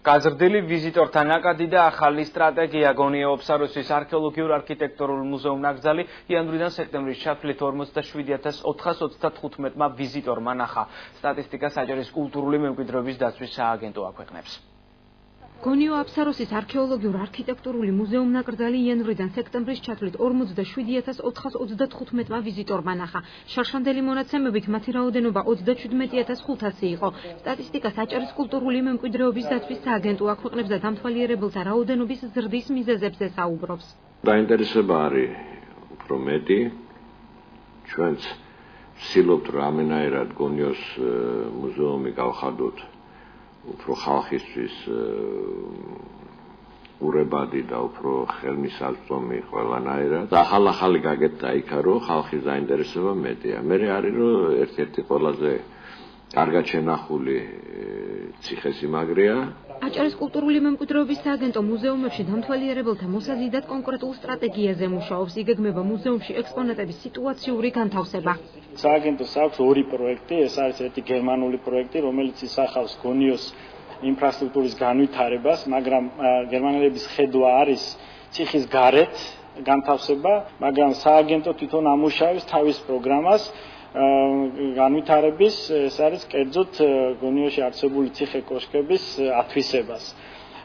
გაზრდილი ვიზიტორთა ნაკადი და ახალი სტრატეგია გონიო ოფსაროსის არქეოლოგიურ-არქიტექტურულ მუზეუმ-ნაკრძალი იანვრიდან სექტემბრის ჩათვლით 47435-მა ვიზიტორმა ნახა. სტატისტიკას აჭარის კულტურული მემკვიდრეობის დაცვის სააგენტო აქვეყნებს. გონიო აფსაროსის არქეოლოგიურ-არქიტექტურული მუზეუმ-ნაკრძალი იანვრიდან სექტემბრის ჩათვლით 47435-მა ვიზიტორმა ნახა. შარშანდელი მონაცემებით მათი რაოდენობა 37500 იყო. სტატისტიკას აჭარის კულტურული მემკვიდრეობის დაცვის სააგენტო აქვეყნებს და დამთვალიერებელთა რაოდენობის ზრდის მიზეზებზე საუბრობს. დაინტერესება არის უფრო მეტი. ჩვენც ვცდილობთ რამენაირად გონიოს მუზეუმი გავხადოთ უფრო ხალხისთვის ურებადი და უფრო ხელმისაწვდომი ყველანაირად. ახალი გაკეთდა იქა, რომ ხალხის დაინტერესება მეტია. მე არის რომ ერთ-ერთი ყველაზე კარგად შენახული ციხესიმაგრეა. აჭარის კულტურული მემკვიდრეობის სააგენტო მუზეუმებში დამთვალიერებელთა მოსაზიდად კონკრეტულ სტრატეგიაზე მუშაობს. იგეგმება მუზეუმში ექსპონატების სიტუაციური განთავსება. სააგენტოს აქვს ორი პროექტი, ეს არის ერთი გერმანული პროექტი, რომელიც ისახავს გონიოს ინფრასტრუქტურის განვითარებას, მაგრამ გერმანელების ხედვა არის ციხის გარეთ განთავსება, მაგრამ სააგენტო თვითონ ამუშავებს თავის პროგრამას განვითარების, ეს არის კერძოდ გონიოში არსებული ციხე-კოშკების ათვისებას.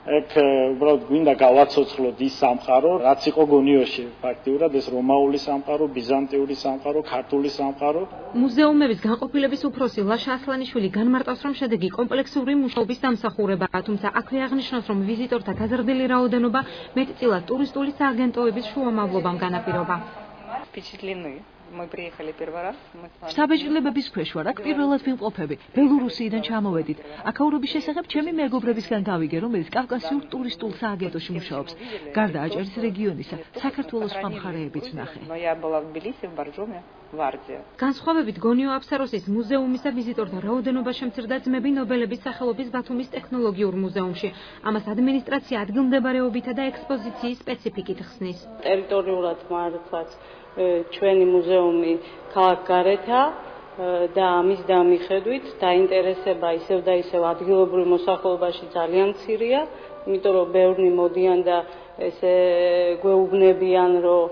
Ek uბრალოდ გვინდა გავაცოცხლოთ ის სამყარო, რაც იყო გონიოში, ფაქტიურად ეს რომაული სამყარო, ბიზანტიური სამყარო, ქართული სამყარო. მუზეუმების განყოფილების უფროსი ლაშა ასლანიშვილი განმარტავს, რომ შედეგი კომპლექსური მუშაობის დამსახურებაა, თუმცა აქვე აღნიშნავს, რომ ვიზიტორთა გაზრდილი რაოდენობა მეტწილად ტურისტული სააგენტოების შუამავლობამ განაპირობა. შთაბეჭდილებების ქვეშ ვარ, აქ პირველად ვიმყოფები. ბელორუსიიდან ჩამოვედით. აქაურობის შესახებ ჩემი მეგობრებისგან გავიგე, რომელიც კავკასიურ ტურისტულ სააგენტოში მუშაობს. გარდა აჭარის რეგიონისა, საქართველოს სხვა მხარეებიც ვნახე. განსხვავებით გონიო აფსაროსის მუზეუმისა ვიზიტორთა რაოდენობა შემცირდა ძმები ნობელების სახელობის ბათუმის ტექნოლოგიურ მუზეუმში. ამას ადმინისტრაცია ადგილმდებარეობითა და ექსპოზიციის სპეციფიკით ხსნის. ტერიტორიულად მართლაც ჩვენი მუზეუმი ქალაქ გარეთაა და ამის დამიხედვით დაინტერესება ისევ და ისევ ადგილობრივ მოსახლეობაში ძალიან მცირეა, იმიტომ რომ ბევრი მოდიან და ესე გვეუბნებიან, რომ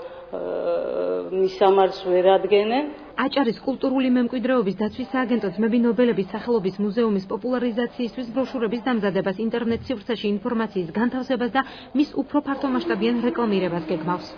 მისამართს ვერ ადგენენ. აჭარის კულტურული მემკვიდრეობის დაცვის სააგენტო ძმები ნობელების სახელობის მუზეუმის პოპულარიზაციისთვის ბროშურების დამზადებას, ინტერნეტ სივრცეში ინფორმაციის განთავსებას და მის უფრო ფართომასშტაბიან რეკლამირებას გეგმავს.